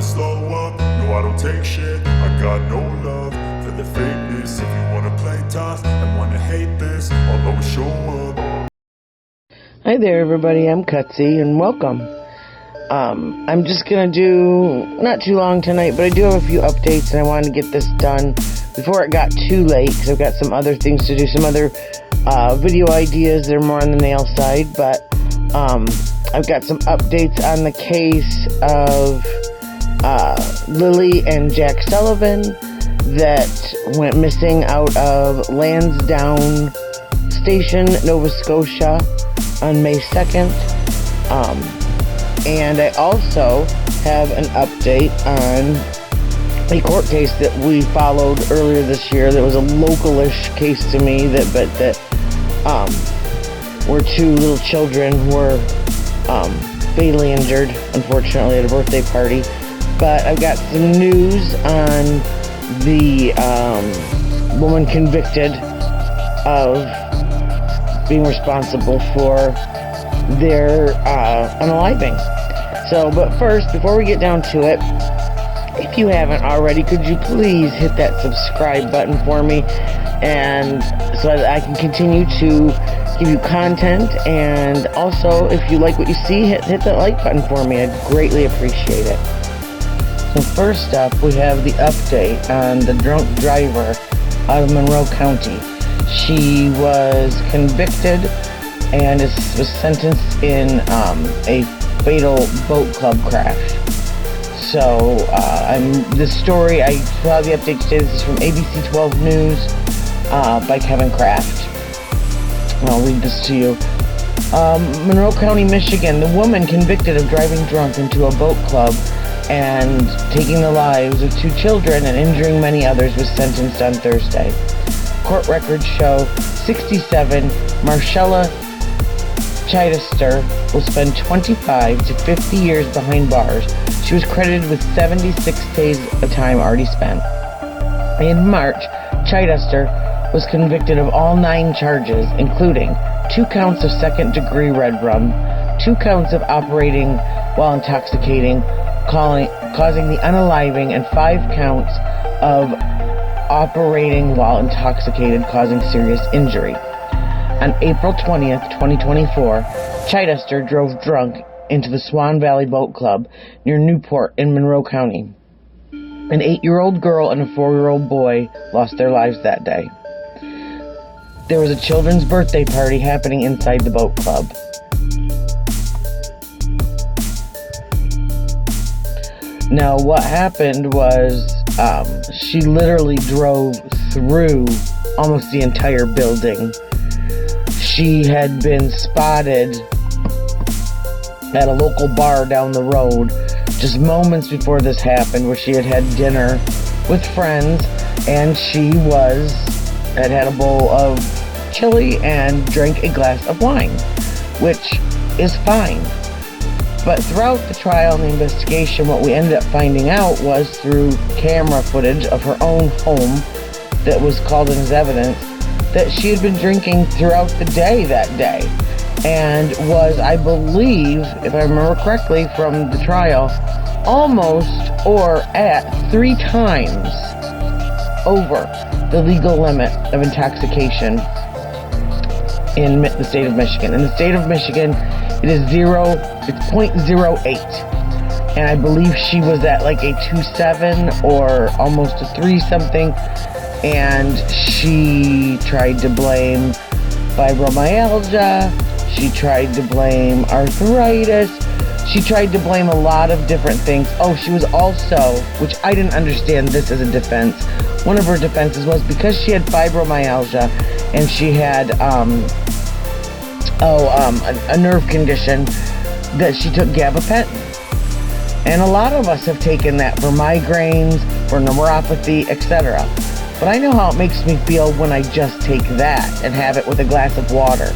slow up, no I don't take shit. I got no love for the fakeness. If you wanna play tough and wanna hate this, I'll always show up. Hi there everybody, I'm Cutsy and welcome. I'm just gonna do, not too long tonight, but I do have a few updates and I wanted to get this done before it got too late because I've got some other things to do, some other video ideas that are more on the nail side, but I've got some updates on the case of Lilly and Jack Sullivan that went missing out of Landsdowne Station, Nova Scotia on May 2nd. And I also have an update on a court case that we followed earlier this year that was a local-ish case to me that where two little children were fatally injured, unfortunately, at a birthday party. But I've got some news on the woman convicted of being responsible for their unaliving. So, but first, before we get down to it, if you haven't already, could you please hit that subscribe button for me, and so that I can continue to give you content. And also, if you like what you see, hit that like button for me. I'd greatly appreciate it. So first up, we have the update on the drunk driver out of Monroe County. She was convicted and was sentenced in a fatal boat club crash. So, this story, I saw the update today. This is from ABC 12 News by Kevin Kraft. I'll read this to you. Monroe County, Michigan. The woman convicted of driving drunk into a boat club and taking the lives of two children and injuring many others was sentenced on Thursday. Court records show 67 Marcella Chidester will spend 25 to 50 years behind bars. She was credited with 76 days of time already spent. In March, Chidester was convicted of all 9 charges, including 2 counts of second-degree red rum, 2 counts of operating while intoxicating, causing the unaliving, and 5 counts of operating while intoxicated, causing serious injury. On April 20th, 2024, Chidester drove drunk into the Swan Valley Boat Club near Newport in Monroe County. An 8-year-old girl and a 4-year-old boy lost their lives that day. There was a children's birthday party happening inside the boat club. Now, what happened was she literally drove through almost the entire building. She had been spotted at a local bar down the road just moments before this happened, where she had had dinner with friends, and she had had a bowl of chili and drank a glass of wine, which is fine. But throughout the trial and the investigation, what we ended up finding out was through camera footage of her own home that was called in as evidence that she had been drinking throughout the day that day, and was, I believe, if I remember correctly from the trial, almost or at 3 times over the legal limit of intoxication in the state of Michigan. In the state of Michigan, it's 0.08. And I believe she was at like a 2.7 or almost a 3 something. And she tried to blame fibromyalgia. She tried to blame arthritis. She tried to blame a lot of different things. Oh, she was also, which I didn't understand this as a defense, one of her defenses was because she had fibromyalgia and she had a nerve condition, that she took gabapentin. And a lot of us have taken that for migraines, for neuropathy, etc. But I know how it makes me feel when I just take that and have it with a glass of water.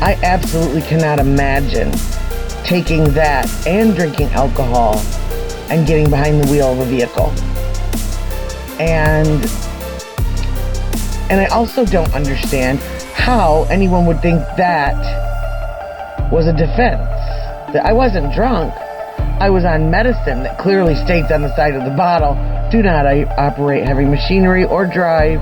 I absolutely cannot imagine taking that and drinking alcohol and getting behind the wheel of a vehicle. And I also don't understand how anyone would think that was a defense. That I wasn't drunk. I was on medicine that clearly states on the side of the bottle, do not operate heavy machinery or drive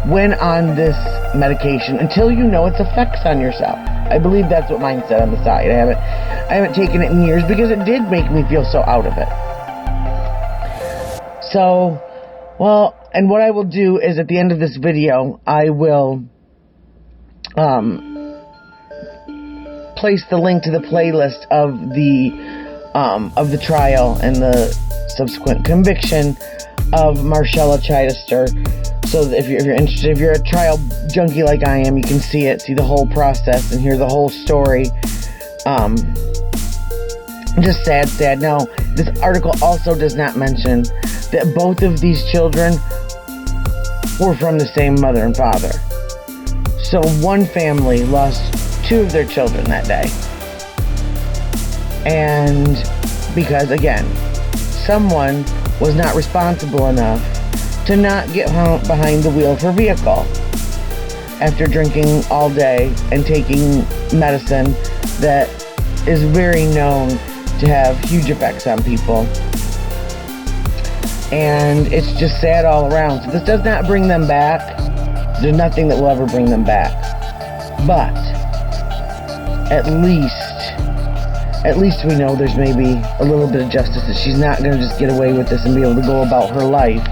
when on this medication until you know its effects on yourself. I believe that's what mine said on the side. I haven't taken it in years because it did make me feel so out of it. So, well, and what I will do is at the end of this video, I will place the link to the playlist of the trial and the subsequent conviction of Marcella Chidester. So if you're interested, if you're a trial junkie like I am, you can see it, see the whole process, and hear the whole story. Just sad. Now, this article also does not mention that both of these children were from the same mother and father. So one family lost 2 of their children that day. And because, again, someone was not responsible enough to not get behind the wheel of her vehicle after drinking all day and taking medicine that is very known to have huge effects on people. And it's just sad all around. So this does not bring them back. There's nothing that will ever bring them back. But at least we know there's maybe a little bit of justice, that she's not going to just get away with this and be able to go about her life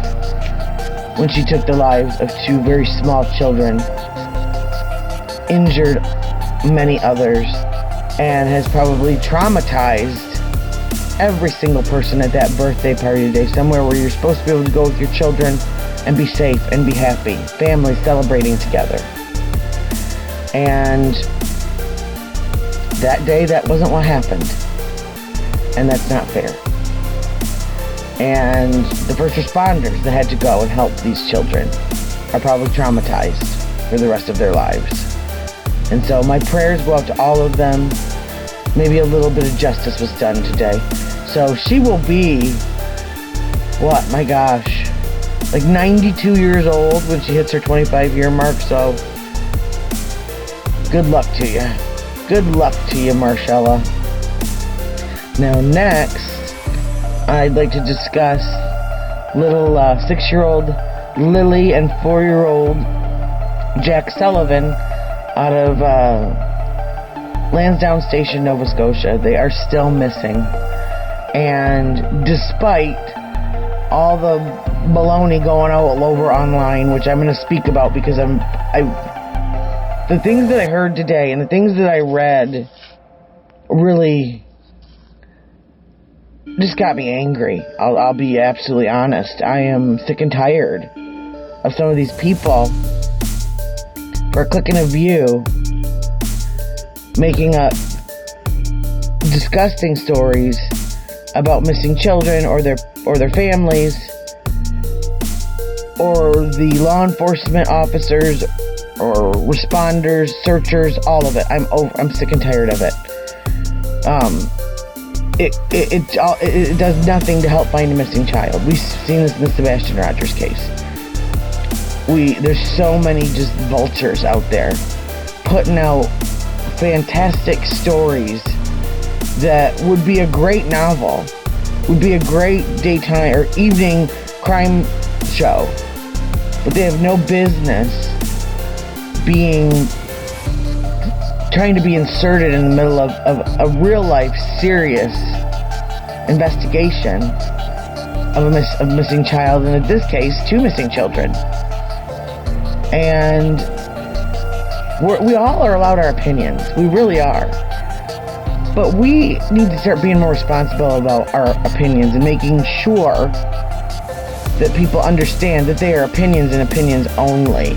when she took the lives of 2 very small children, injured many others, and has probably traumatized every single person at that birthday party today, somewhere where you're supposed to be able to go with your children and be safe and be happy, families celebrating together. And that day, that wasn't what happened, and that's not fair. And the first responders that had to go and help these children are probably traumatized for the rest of their lives. And so my prayers go out to all of them. Maybe a little bit of justice was done today. So she will be, what, my gosh, like 92 years old when she hits her 25-year mark. So good luck to you. Good luck to you, Marcella. Now next, I'd like to discuss little 6-year-old Lilly and 4-year-old Jack Sullivan out of Landsdowne Station, Nova Scotia. They are still missing. And despite all the baloney going all over online, which I'm going to speak about because the things that I heard today and the things that I read really just got me angry. I'll be absolutely honest. I am sick and tired of some of these people who are clicking a view, making up disgusting stories about missing children or their families, or the law enforcement officers or responders, searchers, all of it. I'm sick and tired of it. It does nothing to help find a missing child. We've seen this in the Sebastian Rogers case. There's so many just vultures out there putting out fantastic stories that would be a great novel, would be a great daytime or evening crime show, but they have no business trying to be inserted in the middle of a real life serious investigation of a missing child, and in this case 2 missing children. And we all are allowed our opinions. We really are. But we need to start being more responsible about our opinions and making sure that people understand that they are opinions and opinions only.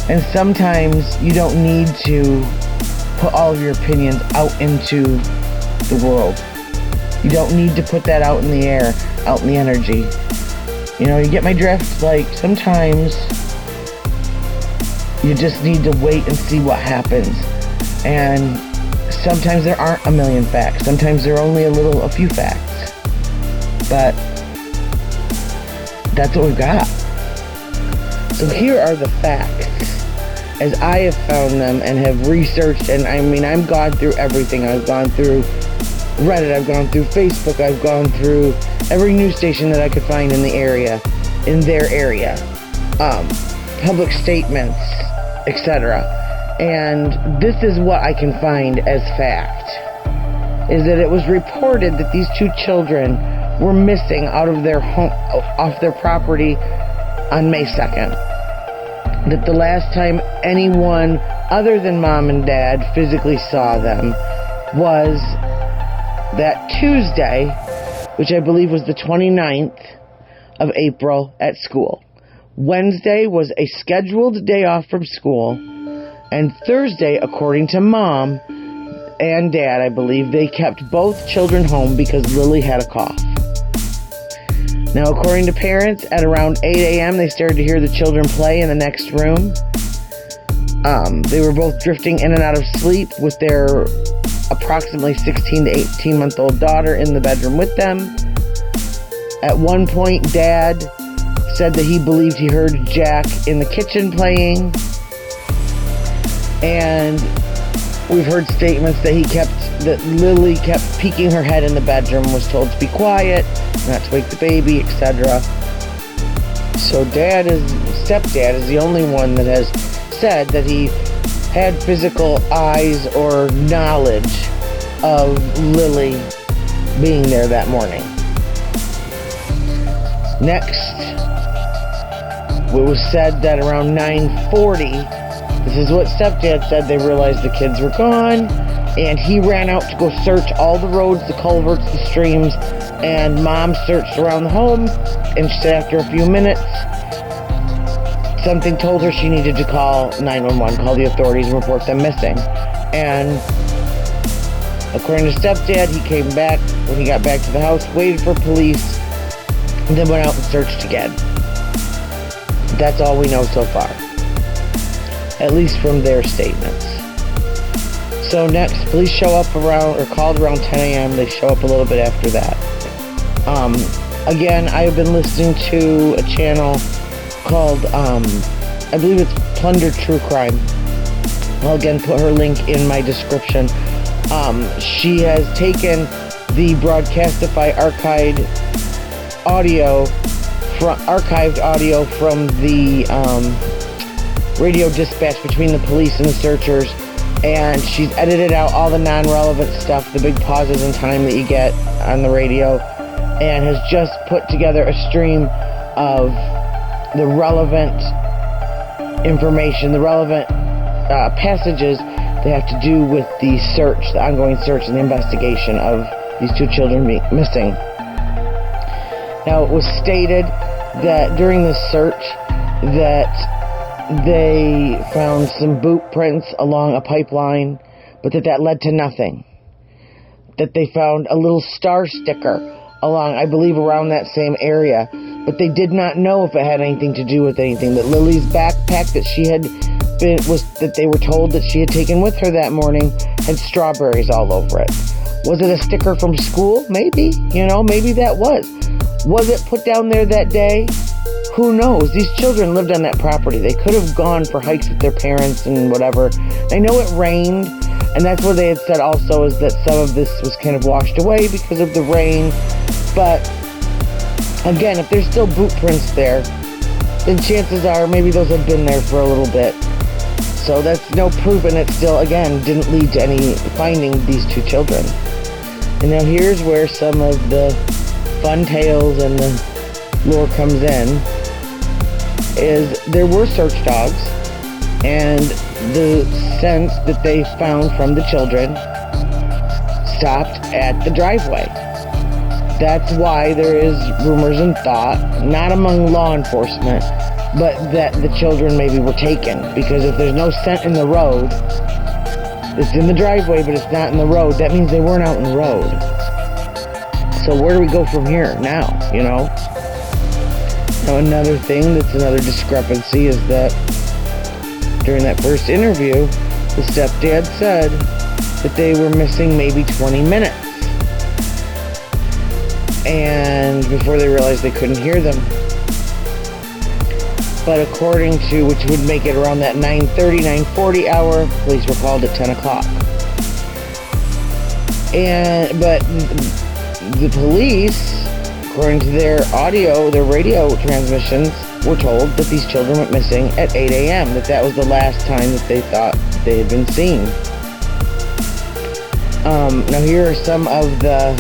And sometimes you don't need to put all of your opinions out into the world. You don't need to put that out in the air, out in the energy. You know, you get my drift? Like, sometimes you just need to wait and see what happens. And sometimes there aren't a million facts. Sometimes there are only a few facts. But that's what we've got. So here are the facts as I have found them and have researched, and I've gone through everything. I've gone through Reddit, I've gone through Facebook, I've gone through every news station that I could find in the area, in their area, public statements, etc. And this is what I can find as fact, is that it was reported that these two children were missing out of their home, off their property on May 2nd. That the last time anyone other than mom and dad physically saw them was that Tuesday, which I believe was the 29th of April at school. Wednesday was a scheduled day off from school, and Thursday, according to mom and dad, I believe, they kept both children home because Lily had a cough. Now, according to parents, at around 8 a.m., they started to hear the children play in the next room. They were both drifting in and out of sleep with their approximately 16 to 18-month-old daughter in the bedroom with them. At one point, Dad said that he believed he heard Jack in the kitchen playing. And we've heard statements that Lily kept peeking her head in the bedroom, was told to be quiet, not to wake the baby, etc. So stepdad is the only one that has said that he had physical eyes or knowledge of Lily being there that morning. Next, it was said that around 9:40, this is what stepdad said, they realized the kids were gone, and he ran out to go search all the roads, the culverts, the streams, and mom searched around the home, and she said after a few minutes, something told her she needed to call 911, call the authorities and report them missing. And according to stepdad, he came back, when he got back to the house, waited for police, and then went out and searched again. That's all we know so far, at least from their statements. So next, police show up called around 10 a.m. They show up a little bit after that. Again, I have been listening to a channel called, I believe it's Plunder True Crime. I'll again put her link in my description. She has taken the Broadcastify archived audio from the radio dispatch between the police and the searchers, and she's edited out all the non-relevant stuff, the big pauses in time that you get on the radio, and has just put together a stream of the relevant information, the relevant passages that have to do with the search, the ongoing search and the investigation of these two children being missing. Now, it was stated that during the search that they found some boot prints along a pipeline, but that led to nothing. That they found a little star sticker along, I believe, around that same area, but they did not know if it had anything to do with anything. That Lily's backpack that they were told that she had taken with her that morning had strawberries all over it. Was it a sticker from school? Maybe. Maybe that was. Was it put down there that day? Who knows? These children lived on that property. They could have gone for hikes with their parents and whatever. I know it rained, and that's what they had said also, is that some of this was kind of washed away because of the rain. But again, if there's still boot prints there, then chances are maybe those have been there for a little bit. So that's no proof, and it still, again, didn't lead to any finding these two children. And now here's where some of the fun tales and the lore comes in, is there were search dogs, and the scent that they found from the children stopped at the driveway. That's why there is rumors and thought, not among law enforcement, but that the children maybe were taken. Because if there's no scent in the road, it's in the driveway, but it's not in the road, that means they weren't out in the road. So where do we go from here now, Now, another thing that's another discrepancy is that during that first interview, the stepdad said that they were missing maybe 20 minutes. And before they realized they couldn't hear them. But according to, which would make it around that 9:30, 9:40 hour, police were called at 10 o'clock. But the police, according to their radio transmissions, were told that these children went missing at 8 a.m., that was the last time that they thought they had been seen. Now here are some of the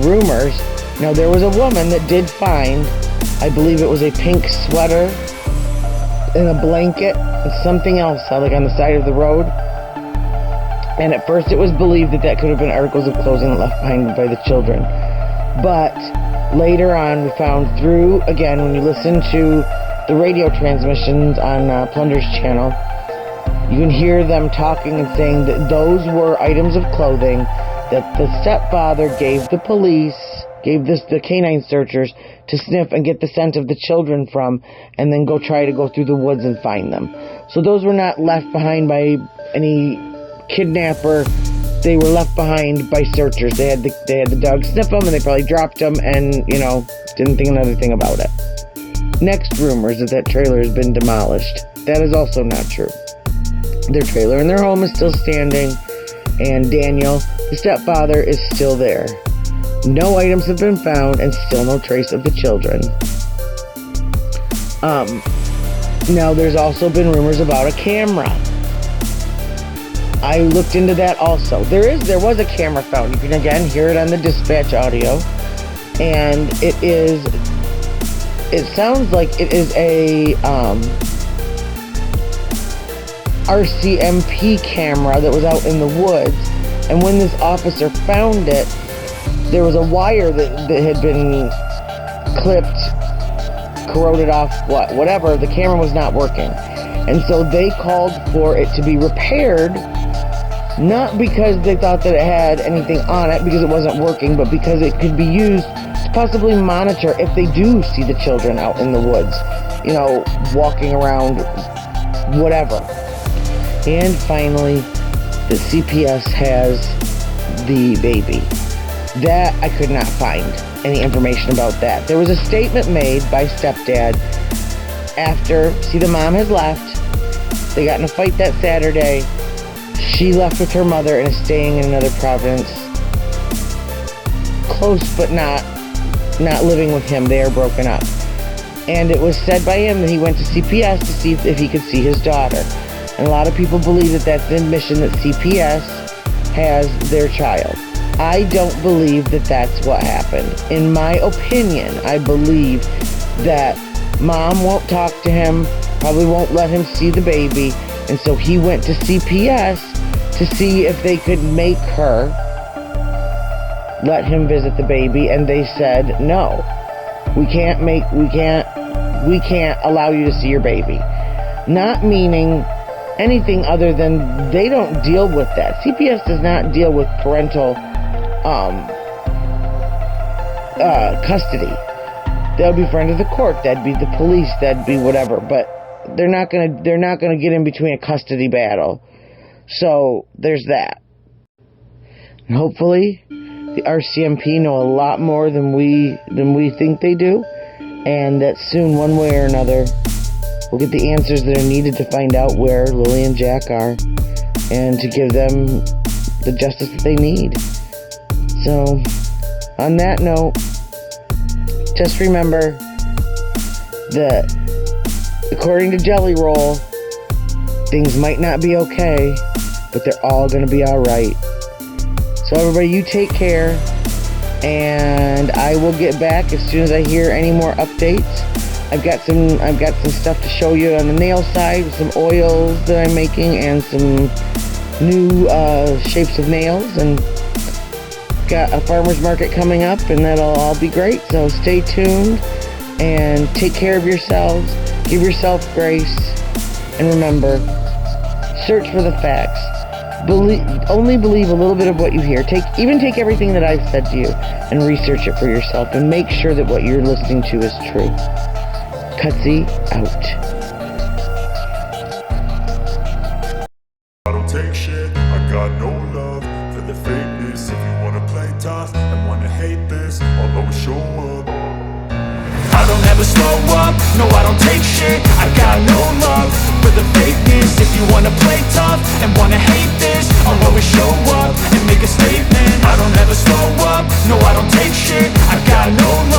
rumors. Now there was a woman that did find, I believe it was a pink sweater and a blanket and something else, like on the side of the road. And at first it was believed that could have been articles of clothing left behind by the children. But later on we found through, again, when you listen to the radio transmissions on Plunder's channel, you can hear them talking and saying that those were items of clothing that the stepfather gave the police, the canine searchers to sniff and get the scent of the children from, and then try to go through the woods and find them. So those were not left behind by any kidnapper. They were left behind by searchers. They had the dog sniff them, and they probably dropped them and, didn't think another thing about it. Next rumor is that trailer has been demolished. That is also not true. Their trailer and their home is still standing, and Daniel, the stepfather, is still there. No items have been found, and still no trace of the children. Now there's also been rumors about a camera. I looked into that also. There was a camera found. You can again hear it on the dispatch audio, and it sounds like it is a RCMP camera that was out in the woods, and when this officer found it, there was a wire that had been clipped, corroded off, whatever. The camera was not working, and so they called for it to be repaired, not because they thought that it had anything on it, because it wasn't working, but because it could be used to possibly monitor if they do see the children out in the woods, walking around, whatever. And finally, the CPS has the baby. That I could not find any information about that. There was a statement made by stepdad after, the mom has left. They got in a fight that Saturday. She left with her mother and is staying in another province. Close, but not living with him. They are broken up. And it was said by him that he went to CPS to see if he could see his daughter. And a lot of people believe that that's the admission that CPS has their child. I don't believe that that's what happened. In my opinion, I believe that mom won't talk to him, probably won't let him see the baby, and so he went to CPS to see if they could make her let him visit the baby, and they said, no, we can't allow you to see your baby. Not meaning anything other than they don't deal with that. CPS does not deal with parental custody. They'll be friend of the court. That'd be the police. That'd be whatever. But they're not gonna get in between a custody battle. So there's that. And hopefully, the RCMP know a lot more than we think they do, and that soon, one way or another, we'll get the answers that are needed to find out where Lilly and Jack are, and to give them the justice that they need. So, on that note, just remember that according to Jelly Roll, things might not be okay, but they're all going to be alright. So everybody, you take care, and I will get back as soon as I hear any more updates. I've got some stuff to show you on the nail side, with some oils that I'm making and some new shapes of nails, and got a farmer's market coming up, and that'll all be great. So stay tuned and take care of yourselves. Give yourself grace, and remember, search for the facts. Only believe a little bit of what you hear. Take everything that I've said to you and research it for yourself, and make sure that what you're listening to is true. Cutsy out. I don't take shit, I got no love for the fakeness. If you wanna play tough and wanna hate this, I'll always show up. I don't ever slow up, no I don't take shit, I got no love for the fakeness. If you wanna play tough and wanna hate this, I'll always show up and make a statement. I don't ever slow up, no I don't take shit, I got no love